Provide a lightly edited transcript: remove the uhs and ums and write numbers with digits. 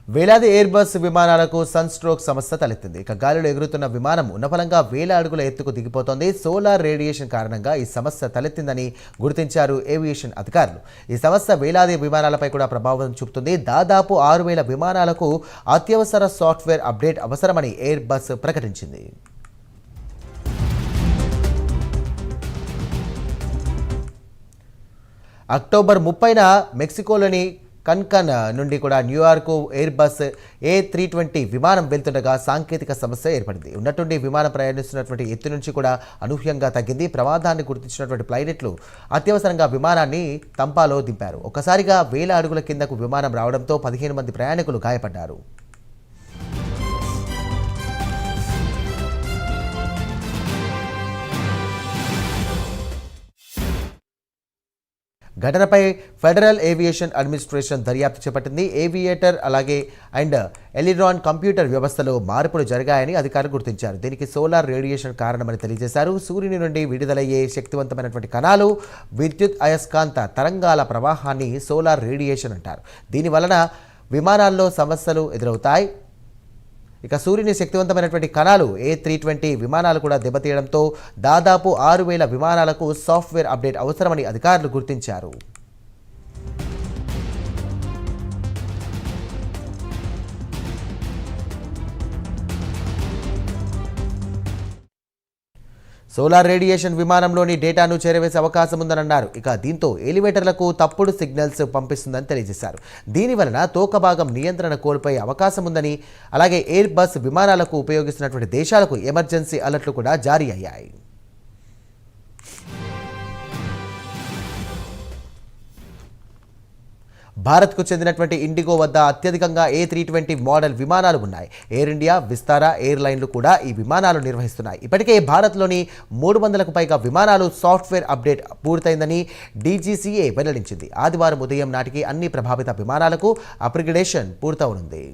వేలాది air bus విమానాలకు sun stroke సమస్య తలెత్తింది. ఇక గాలిలో ఎగురుతున్న విమానం ఉన్నపలంగా వేల అడుగుల ఎత్తుకు దిగిపోతోంది. సోలార్ రేడియేషన్ కారణంగా ఈ సమస్య తలెత్తిందని గుర్తించారు ఏవియేషన్ అధికారులు. ఈ సమస్య వేలాది విమానాలపై కూడా ప్రభావం చూపుతుంది. దాదాపు 6,000 విమానాలకు అత్యవసర సాఫ్ట్వేర్ అప్డేట్ అవసరమని ఎయిర్ బస్ ప్రకటించింది. అక్టోబర్ 30న మెక్సికోలోని కన్కన్ నుండి కూడా న్యూయార్క్ ఎయిర్ బస్ A320 విమానం వెళ్తుండగా సాంకేతిక సమస్య ఏర్పడింది. ఉన్నట్టుండి విమానం ప్రయాణిస్తున్నటువంటి ఎత్తు నుంచి కూడా అనూహ్యంగా తగ్గింది. ప్రమాదాన్ని గుర్తించినటువంటి పైలట్లు అత్యవసరంగా విమానాన్ని తంపాలో దింపారు. ఒక్కసారిగా వేల అడుగుల కిందకు విమానం రావడంతో 15 మంది ప్రయాణికులు గాయపడ్డారు. ఘటనపై ఫెడరల్ ఏవియేషన్ అడ్మినిస్ట్రేషన్ దర్యాప్తు చేపట్టింది. ఏవియేటర్ అండ్ ఎలిరాన్ కంప్యూటర్ వ్యవస్థలో మార్పులు జరిగాయని అధికారులు గుర్తించారు. దీనికి సోలార్ రేడియేషన్ కారణమని తెలియజేశారు. సూర్యుని నుండి విడుదలయ్యే శక్తివంతమైనటువంటి కణాలు విద్యుత్ అయస్కాంత తరంగాల ప్రవాహాన్ని సోలార్ రేడియేషన్ అంటారు. దీనివలన విమానాల్లో సమస్యలు ఎదురవుతాయి. ఇక సూర్యుని శక్తివంతమైనటువంటి కణాలు A320 విమానాలు కూడా దెబ్బతీయడంతో దాదాపు 6,000 విమానాలకు సాఫ్ట్వేర్ అప్డేట్ అవసరమని అధికారులు గుర్తించారు. సోలార్ రేడియేషన్ విమానంలోని డేటాను చేరవేసే అవకాశం ఉందని అన్నారు. ఇక దీంతో ఎలివేటర్లకు తప్పుడు సిగ్నల్స్ పంపిస్తుందని తెలియజేశారు. దీనివలన తోక భాగం నియంత్రణ కోల్పోయే అవకాశం ఉందని, అలాగే ఎయిర్ బస్ విమానాలకు ఉపయోగిస్తున్నటువంటి దేశాలకు ఎమర్జెన్సీ అలర్ట్లు కూడా జారీ అయ్యాయి. భారత్కు చెందినటువంటి ఇండిగో వద్ద అత్యధికంగా A320 మోడల్ విమానాలు ఉన్నాయి. ఎయిర్ ఇండియా, విస్తారా ఎయిర్లైన్లు కూడా ఈ విమానాలు నిర్వహిస్తున్నాయి. ఇప్పటికే భారత్లోని 300కు పైగా విమానాలు సాఫ్ట్వేర్ అప్డేట్ పూర్తయిందని DGCA వెల్లడించింది. ఆదివారం ఉదయం నాటికి అన్ని ప్రభావిత విమానాలకు అప్గ్రేడేషన్ పూర్తవనుంది.